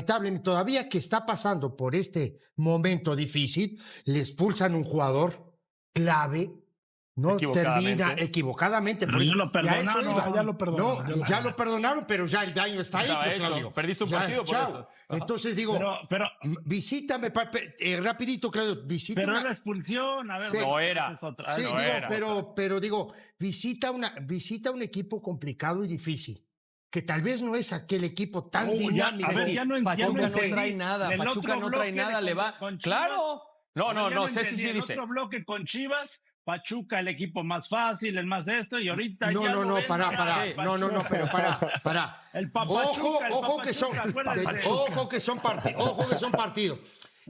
Lamentablemente, todavía que está pasando por este momento difícil, le expulsan un jugador clave, no termina equivocadamente. Pero ya lo perdonaron. Ya lo perdonaron. No, ya lo perdonaron, pero ya el daño está hecho, Claudio. Perdiste un partido por eso. Entonces digo, pero visítame, rapidito, Claudio, visita. Pero era expulsión, a ver. Sí, no era. Sí, no digo, era. pero digo, visita un equipo complicado y difícil, que tal vez no es aquel equipo tan dinámico. Pachuca no trae nada, Pachuca no trae nada, le va. Claro. No, Ceci sí dice. Otro bloque con Chivas, Pachuca el equipo más fácil, el más esto, y ahorita no, ya no, para. Pero para. El Papachuca, Ojo que son partidos.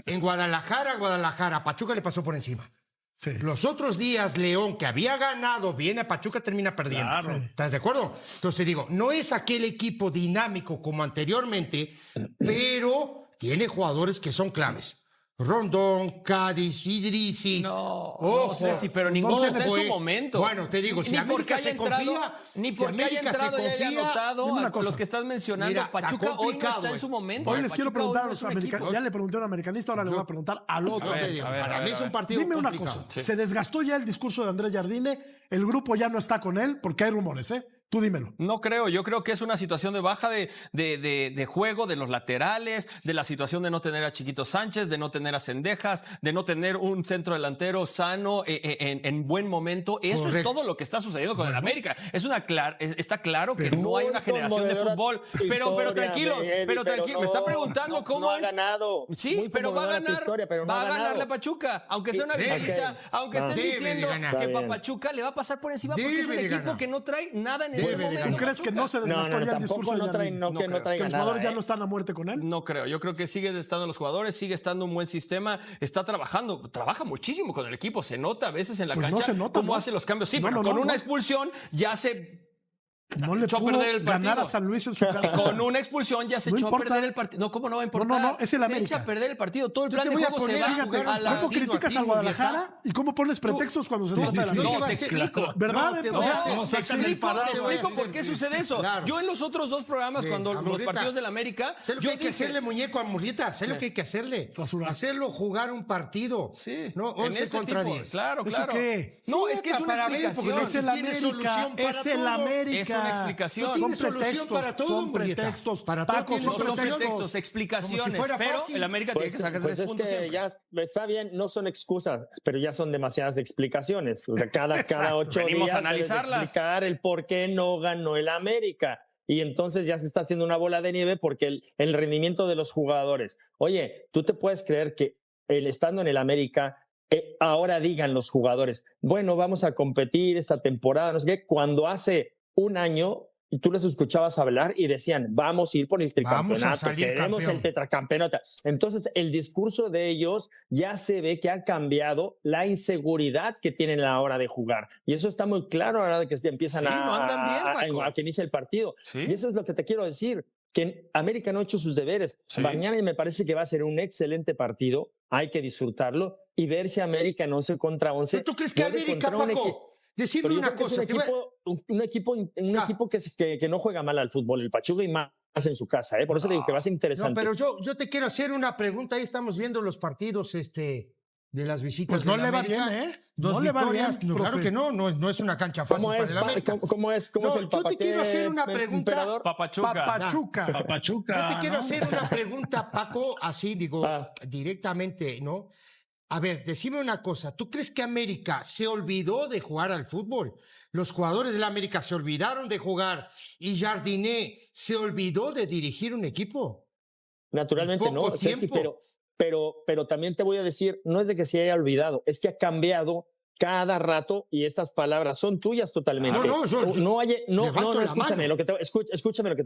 En Guadalajara, Pachuca le pasó por encima. Sí. Los otros días, León, que había ganado, viene a Pachuca, termina perdiendo. Claro. ¿Estás de acuerdo? Entonces digo, no es aquel equipo dinámico como anteriormente, pero tiene jugadores que son claves. Rondón, Cádiz, Idrissi. No sé si, pero ninguno está en su momento. Bueno, te digo, si América se confía... Ni porque haya entrado y haya anotado a los que estás mencionando. Mira, Pachuca hoy no está en su momento. Hoy les quiero preguntar a los americanistas. Ya le pregunté a un americanista, ahora le voy a preguntar al otro. Para mí es un partido Dime una complicado. cosa. Se desgastó ya el discurso de Andrés Jardine. El grupo ya no está con él porque hay rumores, ¿eh? Tú dímelo. No creo, yo creo que es una situación de baja de juego de los laterales, de la situación de no tener a Chiquito Sánchez, de no tener a Cendejas, de no tener un centro delantero sano en buen momento. Eso es todo lo que está sucediendo con el América. Está claro que no hay una generación de fútbol. Pero tranquilo, me está preguntando cómo es. No ha ganado. Sí, pero va a ganar. Va a ganar la Pachuca, aunque sea una visita, aunque estén diciendo que Pachuca le va a pasar por encima porque es un equipo que no trae nada en ¿Tú crees que no se desgastó ya el discurso de Jardine? Que los jugadores ya no están a muerte con él. No creo. Yo creo que siguen estando los jugadores, sigue estando un buen sistema, está trabajando, trabaja muchísimo con el equipo, se nota a veces en la cancha no se nota, cómo hace los cambios. Sí, pero con una expulsión ya se no le pudo ganar a San Luis en su casa. Con una expulsión ya se echó a perder el partido. No, ¿cómo no va a importar? No, es el América. Se echa a perder el partido. Todo el plan de juego se va a la... ¿Cómo criticas al Guadalajara y cómo pones pretextos cuando se trata de la No, te explico. ¿Verdad? Te explico por qué sucede eso. Yo en los otros dos programas, cuando los partidos del América... Sé lo que hay que hacerle, muñeco, a Murrieta. Sé lo que hay que hacerle. Hacerlo jugar un partido. Sí. No, 11 contra 10. Claro. ¿Qué? No, es que es una explicación. Es el América. Es el América. Es una explicación. Tiene solución para todo, son pretextos. Para Paco, todo no son pretextos, explicaciones. Pero el América tiene que sacar 3 puntos. Es que ya está bien, no son excusas, pero ya son demasiadas explicaciones. O sea, cada 8 días a analizarlas. Explicar el por qué no ganó el América. Y entonces ya se está haciendo una bola de nieve porque el rendimiento de los jugadores. Oye, tú te puedes creer que estando en el América, ahora digan los jugadores, bueno, vamos a competir esta temporada, no sé qué, cuando hace un año y tú les escuchabas hablar y decían, vamos a ir por el tricampeonato, queremos el tetracampeonato. Entonces, el discurso de ellos ya se ve que ha cambiado la inseguridad que tienen a la hora de jugar. Y eso está muy claro a la hora de que empiezan a que inicie el partido. ¿Sí? Y eso es lo que te quiero decir, que América no ha hecho sus deberes. Sí. Mañana me parece que va a ser un excelente partido, hay que disfrutarlo y ver si América en 11 contra 11... ¿Pero tú crees que América, Paco? Decime una cosa. Un equipo que no juega mal al fútbol, el Pachuca y más en su casa, ¿eh? Por eso digo que va a ser interesante. No, pero yo te quiero hacer una pregunta. Ahí estamos viendo los partidos de las visitas. Pues no le va bien, ¿eh? No le va bien. No, claro que no es una cancha fácil para el América. ¿Cómo es el Yo te quiero hacer una pregunta. Papachuca. Yo te quiero hacer una pregunta, Paco, así digo, directamente, ¿no? A ver, decime una cosa, ¿tú crees que América se olvidó de jugar al fútbol? Los jugadores de la América se olvidaron de jugar y Jardine se olvidó de dirigir un equipo. Naturalmente no, Ceci, pero también te voy a decir, no es de que se haya olvidado, es que ha cambiado cada rato y estas palabras son tuyas totalmente. Escúchame lo que te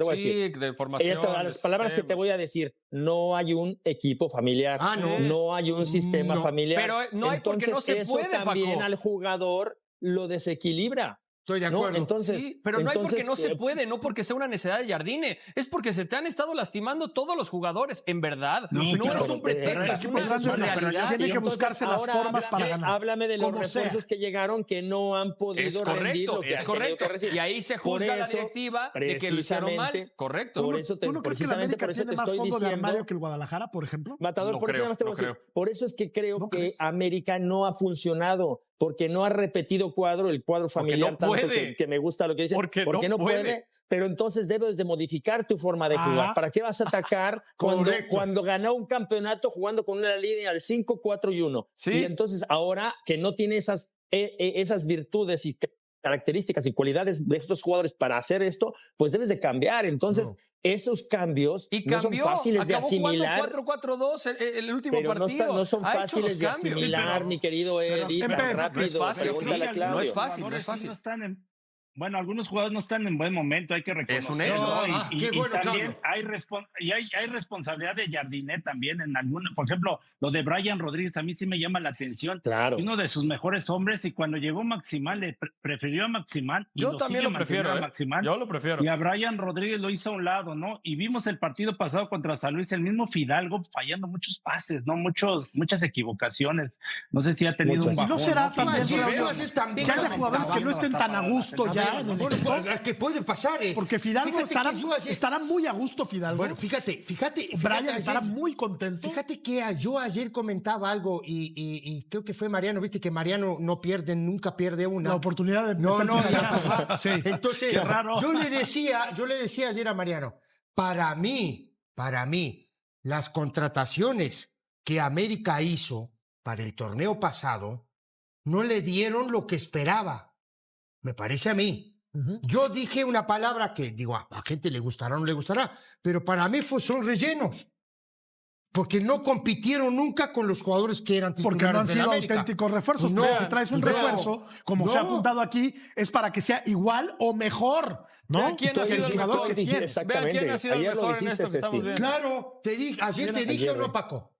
voy a decir. Sí, de formación. Las palabras que te voy a decir, no hay un equipo familiar, no hay un sistema familiar. Pero no hay porque no se puede, Paco. Eso también al jugador lo desequilibra. Estoy de acuerdo. Entonces, sí, pero no hay porque no se puede, no porque sea una necesidad de Jardine, es porque se te han estado lastimando todos los jugadores, en verdad. No es un pretexto, es una realidad. Tiene que buscarse las formas para ganar. Háblame de los refuerzos que llegaron que no han podido rendir lo que es correcto. Y ahí se juzga la directiva de que lo hicieron mal. Correcto. ¿Tú no crees que la América tiene más fondo de armario que el Guadalajara, por ejemplo? Matador, por eso es que creo que América no ha funcionado, porque no ha repetido el cuadro familiar tanto que me gusta lo que dice, porque no puede. Pero entonces debes de modificar tu forma de jugar. ¿Para qué vas a atacar cuando ganó un campeonato jugando con una línea del 5-4-1? ¿Sí? Y entonces ahora que no tiene esas virtudes y características y cualidades de estos jugadores para hacer esto, pues debes de cambiar. Entonces, esos cambios no son fáciles de asimilar. 4-4-2 el último partido. No son fáciles de asimilar, mi querido Eddie, tan rápido. No es fácil, no es fácil. Bueno, algunos jugadores no están en buen momento, hay que reconocerlo. Es un hecho. Y también hay responsabilidad de Jardine también en algunos. Por ejemplo, lo de Brian Rodríguez a mí sí me llama la atención. Claro. Uno de sus mejores hombres, y cuando llegó Maximal, le prefirió a Maximal. Yo también lo prefiero, a Maximal, yo lo prefiero. Y a Brian Rodríguez lo hizo a un lado, ¿no? Y vimos el partido pasado contra San Luis, el mismo Fidalgo fallando muchos pases, ¿no? Muchas equivocaciones. No sé si ha tenido un bajón. ¿No será también que haya jugadores que no estén tan a gusto ya? Bueno, que puede pasar. Porque Fidalgo estará muy a gusto, Fidalgo. Bueno, fíjate. Brian estará muy contento. Fíjate que yo ayer comentaba algo y creo que fue Mariano, viste que Mariano nunca pierde una. La oportunidad de... No, sí. Entonces, yo le decía ayer a Mariano, para mí, las contrataciones que América hizo para el torneo pasado no le dieron lo que esperaba. Me parece a mí. Yo dije una palabra que, digo, a gente le gustará o no le gustará, pero para mí son rellenos. Porque no compitieron nunca con los jugadores que eran titulares. Porque no han sido auténticos refuerzos. Pero si traes un refuerzo, como se ha apuntado aquí, es para que sea igual o mejor, ¿no? ¿Quién ha sido el mejor que tiene? Exactamente. ¿Quién ha sido el mejor en esto que estamos viendo? Claro, ayer te dije o no, Paco.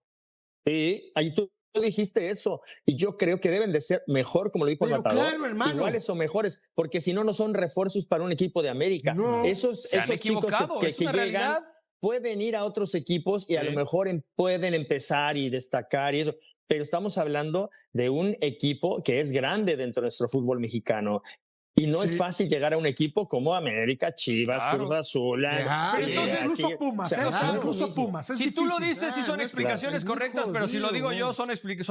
Sí, ahí tú dijiste eso, y yo creo que deben de ser mejor, como lo dijo Matador, claro, hermano, iguales o mejores, porque si no son refuerzos para un equipo de América. Esos chicos que llegan pueden ir a otros equipos y a lo mejor pueden empezar y destacar y eso, pero estamos hablando de un equipo que es grande dentro de nuestro fútbol mexicano. Y no es fácil llegar a un equipo como América, Chivas, Cruz Azul. Pero entonces incluso Pumas. Si tú lo dices, sí son explicaciones correctas, pero si lo digo yo, son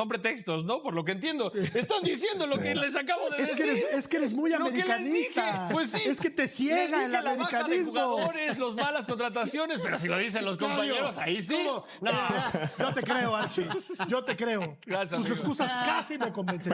pretextos, ¿no? Por lo que entiendo. Están diciendo lo que les acabo de decir. Es que eres muy americanista. Pues sí. Es que te ciega el americanismo. La baja de jugadores, las malas contrataciones, pero si lo dicen los compañeros, ahí sí. No. Yo te creo, Archie. Yo te creo. Gracias. Tus excusas casi me convencen.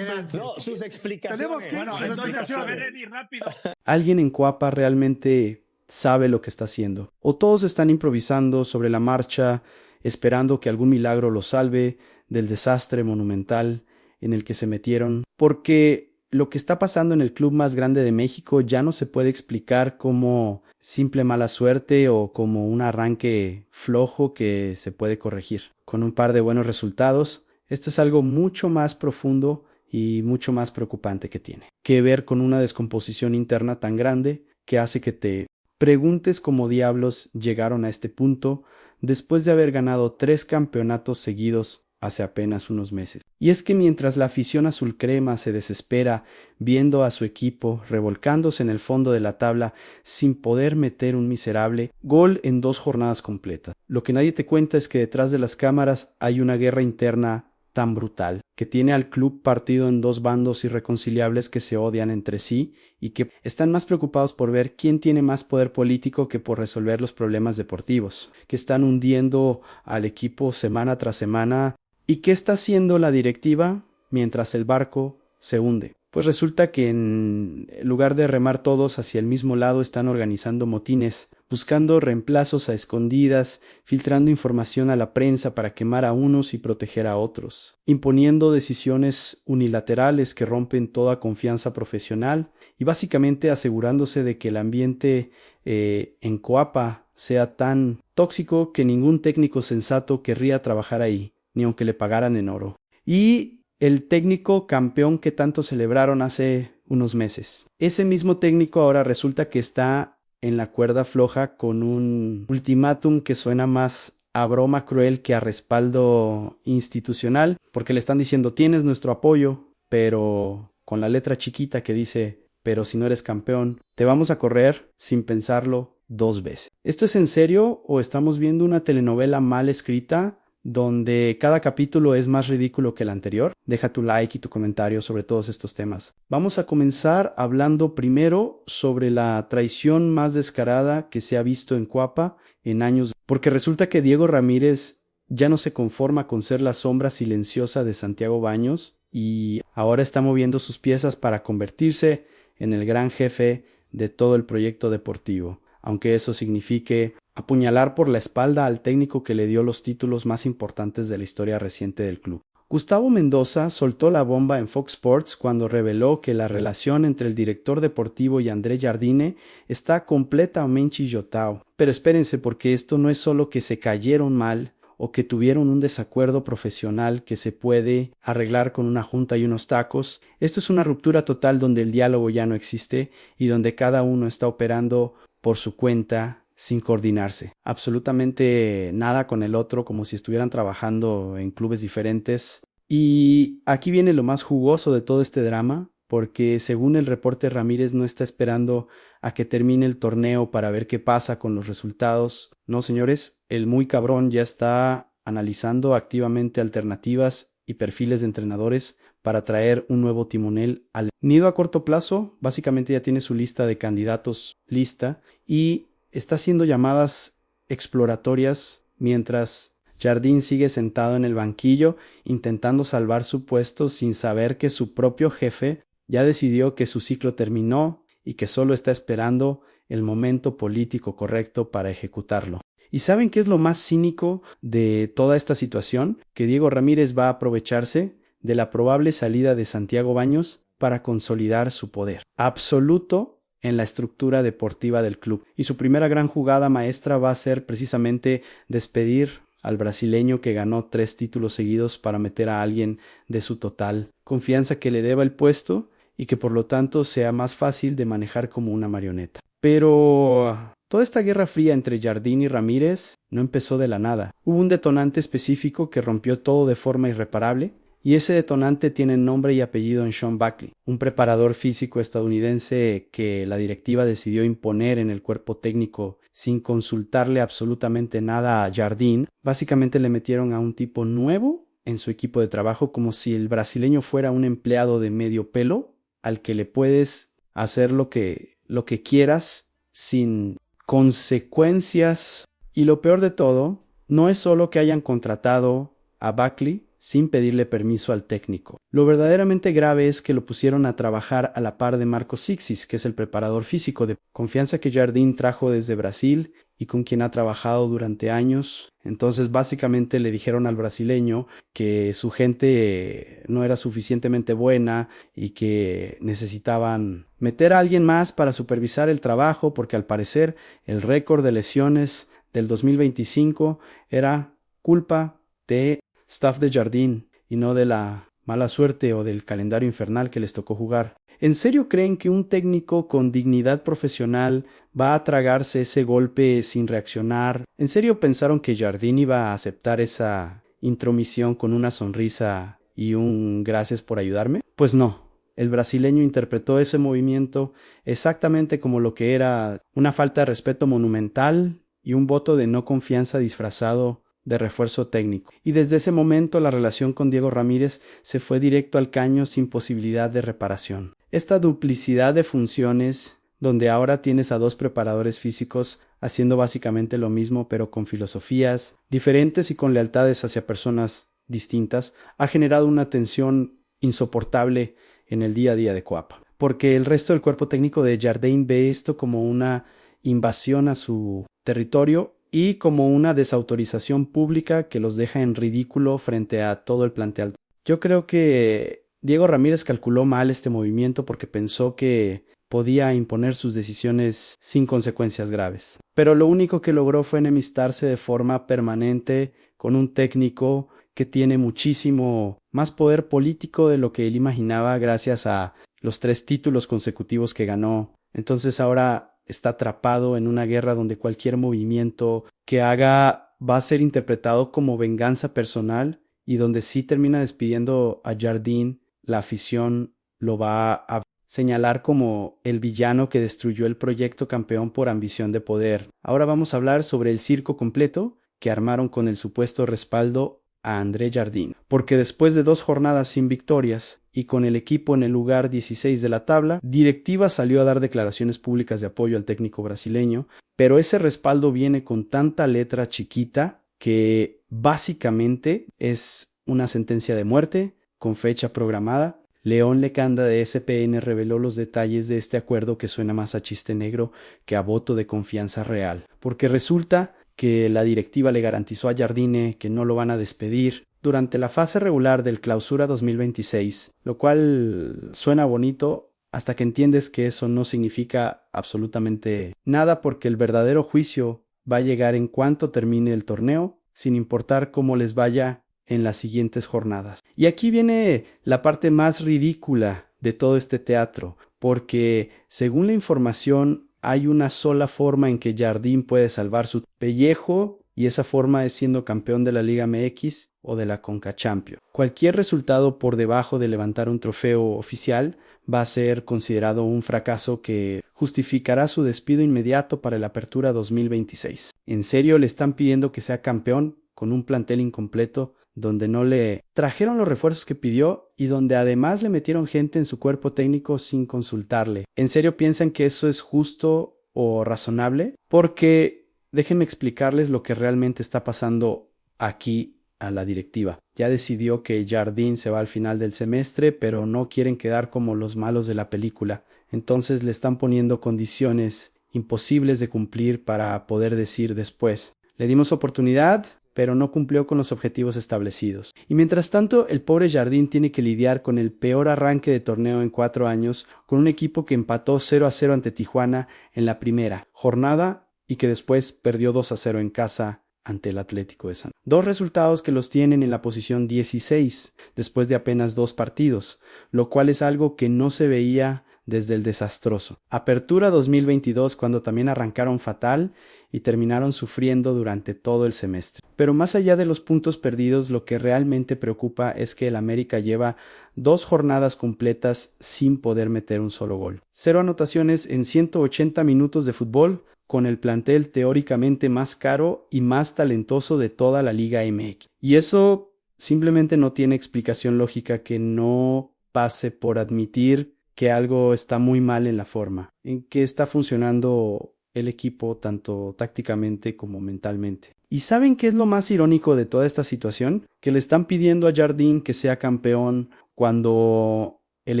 No, sus explicaciones. Entonces, a ver, Eddie, rápido. ¿Alguien en Cuapa realmente sabe lo que está haciendo? ¿O todos están improvisando sobre la marcha, esperando que algún milagro los salve del desastre monumental en el que se metieron? Porque lo que está pasando en el club más grande de México ya no se puede explicar como simple mala suerte o como un arranque flojo que se puede corregir. Con un par de buenos resultados, esto es algo mucho más profundo y mucho más preocupante que tiene que ver con una descomposición interna tan grande que hace que te preguntes cómo diablos llegaron a este punto después de haber ganado 3 campeonatos seguidos hace apenas unos meses. Y es que mientras la afición azul crema se desespera viendo a su equipo revolcándose en el fondo de la tabla sin poder meter un miserable gol en 2 jornadas completas, lo que nadie te cuenta es que detrás de las cámaras hay una guerra interna tan brutal, que tiene al club partido en 2 bandos irreconciliables que se odian entre sí y que están más preocupados por ver quién tiene más poder político que por resolver los problemas deportivos, que están hundiendo al equipo semana tras semana. ¿Y qué está haciendo la directiva mientras el barco se hunde? Pues resulta que en lugar de remar todos hacia el mismo lado están organizando motines, buscando reemplazos a escondidas, filtrando información a la prensa para quemar a unos y proteger a otros, imponiendo decisiones unilaterales que rompen toda confianza profesional y básicamente asegurándose de que el ambiente en Coapa sea tan tóxico que ningún técnico sensato querría trabajar ahí, ni aunque le pagaran en oro. Y el técnico campeón que tanto celebraron hace unos meses. Ese mismo técnico ahora resulta que está en la cuerda floja con un ultimátum que suena más a broma cruel que a respaldo institucional, porque le están diciendo tienes nuestro apoyo, pero con la letra chiquita que dice pero si no eres campeón, te vamos a correr sin pensarlo 2 veces. ¿Esto es en serio o estamos viendo una telenovela mal escrita donde cada capítulo es más ridículo que el anterior? Deja tu like y tu comentario sobre todos estos temas. Vamos a comenzar hablando primero sobre la traición más descarada que se ha visto en Cuapa en años, porque resulta que Diego Ramírez ya no se conforma con ser la sombra silenciosa de Santiago Baños y ahora está moviendo sus piezas para convertirse en el gran jefe de todo el proyecto deportivo, aunque eso signifique apuñalar por la espalda al técnico que le dio los títulos más importantes de la historia reciente del club. Gustavo Mendoza soltó la bomba en Fox Sports cuando reveló que la relación entre el director deportivo y André Jardine está completamente chillotao. Pero espérense, porque esto no es solo que se cayeron mal o que tuvieron un desacuerdo profesional que se puede arreglar con una junta y unos tacos. Esto es una ruptura total donde el diálogo ya no existe y donde cada uno está operando por su cuenta sin coordinarse. Absolutamente nada con el otro, como si estuvieran trabajando en clubes diferentes. Y aquí viene lo más jugoso de todo este drama, porque según el reporte Ramírez no está esperando a que termine el torneo para ver qué pasa con los resultados. No, señores, el muy cabrón ya está analizando activamente alternativas y perfiles de entrenadores para traer un nuevo timonel al nido a corto plazo. Básicamente ya tiene su lista de candidatos lista y está haciendo llamadas exploratorias mientras Jardín sigue sentado en el banquillo intentando salvar su puesto sin saber que su propio jefe ya decidió que su ciclo terminó y que solo está esperando el momento político correcto para ejecutarlo. ¿Y saben qué es lo más cínico de toda esta situación? Que Diego Ramírez va a aprovecharse de la probable salida de Santiago Baños para consolidar su poder absoluto en la estructura deportiva del club. Y su primera gran jugada maestra va a ser precisamente despedir al brasileño que ganó 3 títulos seguidos para meter a alguien de su total confianza que le deba el puesto y que por lo tanto sea más fácil de manejar como una marioneta. Pero toda esta guerra fría entre Jardín y Ramírez no empezó de la nada. Hubo un detonante específico que rompió todo de forma irreparable, y ese detonante tiene nombre y apellido en Sean Buckley, un preparador físico estadounidense que la directiva decidió imponer en el cuerpo técnico sin consultarle absolutamente nada a Jardín. Básicamente le metieron a un tipo nuevo en su equipo de trabajo, como si el brasileño fuera un empleado de medio pelo al que le puedes hacer lo que quieras sin consecuencias. Y lo peor de todo, no es solo que hayan contratado a Buckley sin pedirle permiso al técnico. Lo verdaderamente grave es que lo pusieron a trabajar a la par de Marco Sixis, que es el preparador físico de confianza que Jardín trajo desde Brasil y con quien ha trabajado durante años. Entonces básicamente le dijeron al brasileño que su gente no era suficientemente buena y que necesitaban meter a alguien más para supervisar el trabajo, porque al parecer el récord de lesiones del 2025 era culpa de staff de Jardín y no de la mala suerte o del calendario infernal que les tocó jugar. ¿En serio creen que un técnico con dignidad profesional va a tragarse ese golpe sin reaccionar? ¿En serio pensaron que Jardín iba a aceptar esa intromisión con una sonrisa y un gracias por ayudarme? Pues no. El brasileño interpretó ese movimiento exactamente como lo que era una falta de respeto monumental y un voto de no confianza disfrazado de refuerzo técnico. Y desde ese momento la relación con Diego Ramírez se fue directo al caño sin posibilidad de reparación. Esta duplicidad de funciones, donde ahora tienes a 2 preparadores físicos haciendo básicamente lo mismo pero con filosofías diferentes y con lealtades hacia personas distintas, ha generado una tensión insoportable en el día a día de Cuapa. Porque el resto del cuerpo técnico de Jardín ve esto como una invasión a su territorio y como una desautorización pública que los deja en ridículo frente a todo el plantel. Yo creo que Diego Ramírez calculó mal este movimiento porque pensó que podía imponer sus decisiones sin consecuencias graves. Pero lo único que logró fue enemistarse de forma permanente con un técnico que tiene muchísimo más poder político de lo que él imaginaba gracias a los 3 títulos consecutivos que ganó. Entonces ahora está atrapado en una guerra donde cualquier movimiento que haga va a ser interpretado como venganza personal, y donde sí termina despidiendo a Jardine, la afición lo va a señalar como el villano que destruyó el proyecto campeón por ambición de poder. Ahora vamos a hablar sobre el circo completo que armaron con el supuesto respaldo a André Jardine, porque después de 2 jornadas sin victorias y con el equipo en el lugar 16 de la tabla, directiva salió a dar declaraciones públicas de apoyo al técnico brasileño, pero ese respaldo viene con tanta letra chiquita que básicamente es una sentencia de muerte con fecha programada. León Lecanda de ESPN reveló los detalles de este acuerdo, que suena más a chiste negro que a voto de confianza real, porque resulta que la directiva le garantizó a Jardine que no lo van a despedir durante la fase regular del Clausura 2026, lo cual suena bonito hasta que entiendes que eso no significa absolutamente nada, porque el verdadero juicio va a llegar en cuanto termine el torneo, sin importar cómo les vaya en las siguientes jornadas. Y aquí viene la parte más ridícula de todo este teatro, porque según la información hay una sola forma en que Jardine puede salvar su pellejo, y esa forma es siendo campeón de la Liga MX o de la Conca Champions. Cualquier resultado por debajo de levantar un trofeo oficial va a ser considerado un fracaso que justificará su despido inmediato para la Apertura 2026. ¿En serio le están pidiendo que sea campeón con un plantel incompleto, donde no le trajeron los refuerzos que pidió y donde además le metieron gente en su cuerpo técnico sin consultarle? ¿En serio piensan que eso es justo o razonable? Porque déjenme explicarles lo que realmente está pasando aquí a la directiva. Ya decidió que Jardine se va al final del semestre, pero no quieren quedar como los malos de la película. Entonces le están poniendo condiciones imposibles de cumplir para poder decir después: le dimos oportunidad, pero no cumplió con los objetivos establecidos. Y mientras tanto, el pobre Jardine tiene que lidiar con el peor arranque de torneo en 4 años, con un equipo que empató 0-0 ante Tijuana en la primera jornada y que después perdió 2-0 en casa ante el Atlético de San. 2 resultados que los tienen en la posición 16 después de apenas 2 partidos, lo cual es algo que no se veía desde el desastroso Apertura 2022, cuando también arrancaron fatal y terminaron sufriendo durante todo el semestre. Pero más allá de los puntos perdidos, lo que realmente preocupa es que el América lleva 2 jornadas completas sin poder meter un solo gol. 0 anotaciones en 180 minutos de fútbol, con el plantel teóricamente más caro y más talentoso de toda la Liga MX. Y eso simplemente no tiene explicación lógica que no pase por admitir que algo está muy mal en la forma, en que está funcionando el equipo tanto tácticamente como mentalmente. ¿Y saben qué es lo más irónico de toda esta situación? Que le están pidiendo a Jardine que sea campeón cuando el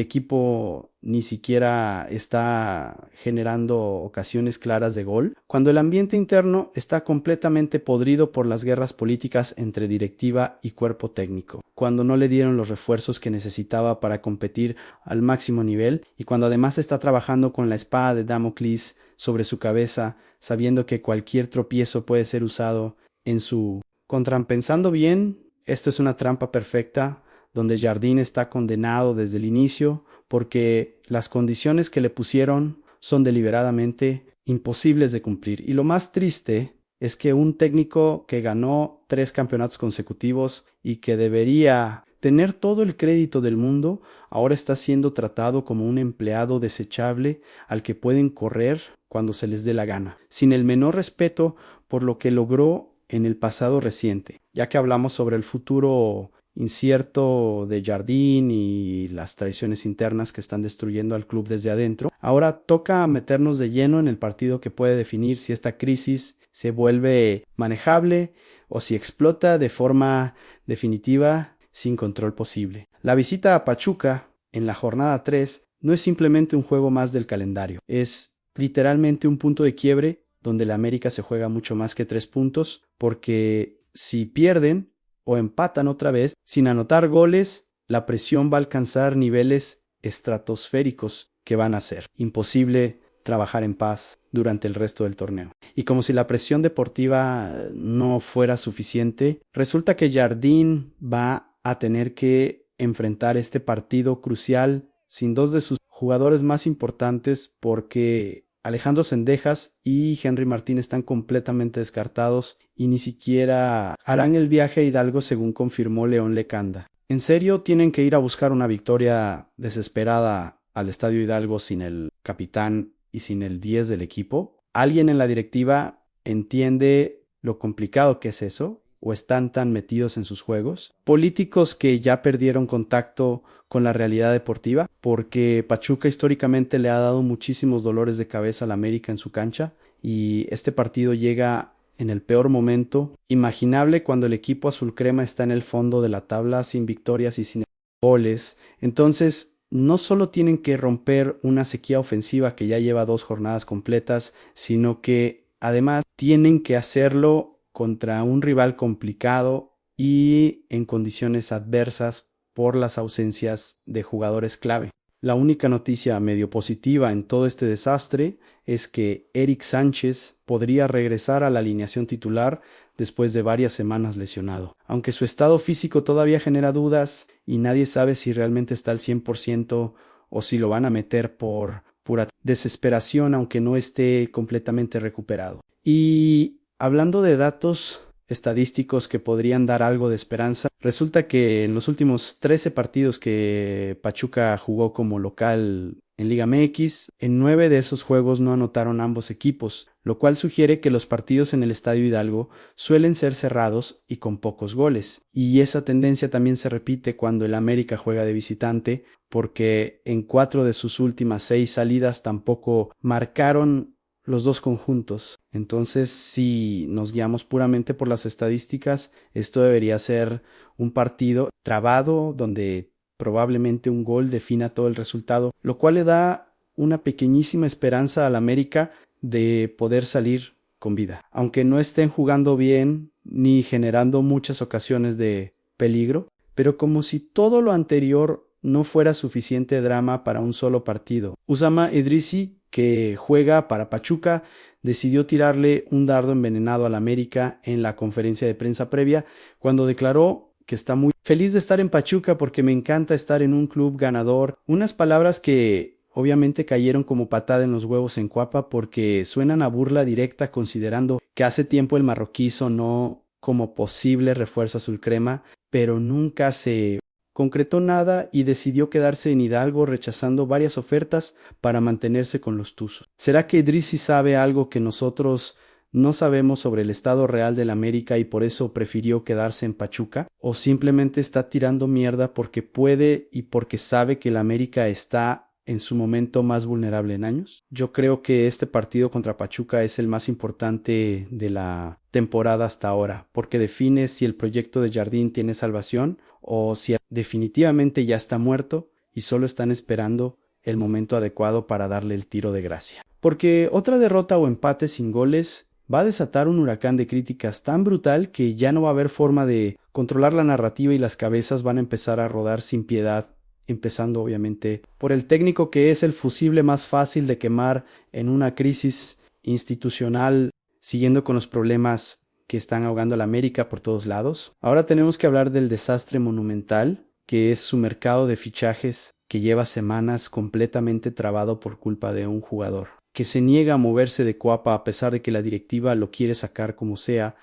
equipo ni siquiera está generando ocasiones claras de gol, cuando el ambiente interno está completamente podrido por las guerras políticas entre directiva y cuerpo técnico, cuando no le dieron los refuerzos que necesitaba para competir al máximo nivel, y cuando además está trabajando con la espada de Damocles sobre su cabeza, sabiendo que cualquier tropiezo puede ser usado en su contra. Pensando bien, esto es una trampa perfecta donde Jardine está condenado desde el inicio, porque las condiciones que le pusieron son deliberadamente imposibles de cumplir. Y lo más triste es que un técnico que ganó 3 campeonatos consecutivos y que debería tener todo el crédito del mundo, ahora está siendo tratado como un empleado desechable al que pueden correr cuando se les dé la gana, sin el menor respeto por lo que logró en el pasado reciente. Ya que hablamos sobre el futuro incierto de Jardine y las traiciones internas que están destruyendo al club desde adentro, ahora toca meternos de lleno en el partido que puede definir si esta crisis se vuelve manejable o si explota de forma definitiva sin control posible. La visita a Pachuca en la jornada 3 no es simplemente un juego más del calendario, es literalmente un punto de quiebre donde la América se juega mucho más que 3 puntos, porque si pierden o empatan otra vez, sin anotar goles, la presión va a alcanzar niveles estratosféricos que van a ser imposible trabajar en paz durante el resto del torneo. Y como si la presión deportiva no fuera suficiente, resulta que Jardine va a tener que enfrentar este partido crucial sin 2 de sus jugadores más importantes porque Alejandro Zendejas y Henry Martín están completamente descartados y ni siquiera harán el viaje a Hidalgo según confirmó León Lecanda. ¿En serio tienen que ir a buscar una victoria desesperada al Estadio Hidalgo sin el capitán y sin el 10 del equipo? ¿Alguien en la directiva entiende lo complicado que es eso? ¿O están tan metidos en sus juegos? Políticos que ya perdieron contacto con la realidad deportiva, porque Pachuca históricamente le ha dado muchísimos dolores de cabeza al América en su cancha, y este partido llega en el peor momento imaginable, cuando el equipo azul crema está en el fondo de la tabla sin victorias y sin goles. Entonces, no solo tienen que romper una sequía ofensiva que ya lleva 2 jornadas completas, sino que además tienen que hacerlo contra un rival complicado y en condiciones adversas por las ausencias de jugadores clave. La única noticia medio positiva en todo este desastre es que Eric Sánchez podría regresar a la alineación titular después de varias semanas lesionado. Aunque su estado físico todavía genera dudas y nadie sabe si realmente está al 100% o si lo van a meter por pura desesperación, aunque no esté completamente recuperado. Y hablando de datos estadísticos que podrían dar algo de esperanza, resulta que en los últimos 13 partidos que Pachuca jugó como local en Liga MX, en 9 de esos juegos no anotaron ambos equipos, lo cual sugiere que los partidos en el Estadio Hidalgo suelen ser cerrados y con pocos goles. Y esa tendencia también se repite cuando el América juega de visitante, porque en 4 de sus últimas 6 salidas tampoco marcaron los dos conjuntos. Entonces, si nos guiamos puramente por las estadísticas, esto debería ser un partido trabado donde probablemente un gol defina todo el resultado, lo cual le da una pequeñísima esperanza al América de poder salir con vida. Aunque no estén jugando bien ni generando muchas ocasiones de peligro, pero como si todo lo anterior no fuera suficiente drama para un solo partido. Usama Idrissi, que juega para Pachuca, decidió tirarle un dardo envenenado al América en la conferencia de prensa previa, cuando declaró que está muy feliz de estar en Pachuca porque me encanta estar en un club ganador. Unas palabras que obviamente cayeron como patada en los huevos en Cuapa, porque suenan a burla directa, considerando que hace tiempo el marroquí sonó como posible refuerzo azul crema, pero nunca se concretó nada y decidió quedarse en Hidalgo, rechazando varias ofertas para mantenerse con los tuzos. ¿Será que Idrissi sabe algo que nosotros no sabemos sobre el estado real del América y por eso prefirió quedarse en Pachuca? ¿O simplemente está tirando mierda porque puede y porque sabe que el América está en su momento más vulnerable en años? Yo creo que este partido contra Pachuca es el más importante de la temporada hasta ahora, porque define si el proyecto de Jardín tiene salvación o si definitivamente ya está muerto y solo están esperando el momento adecuado para darle el tiro de gracia. Porque otra derrota o empate sin goles va a desatar un huracán de críticas tan brutal que ya no va a haber forma de controlar la narrativa y las cabezas van a empezar a rodar sin piedad, empezando obviamente por el técnico, que es el fusible más fácil de quemar en una crisis institucional, siguiendo con los problemas que están ahogando a la América por todos lados. Ahora tenemos que hablar del desastre monumental, que es su mercado de fichajes, que lleva semanas completamente trabado por culpa de un jugador, que se niega a moverse de Cuapa a pesar de que la directiva lo quiere sacar como sea,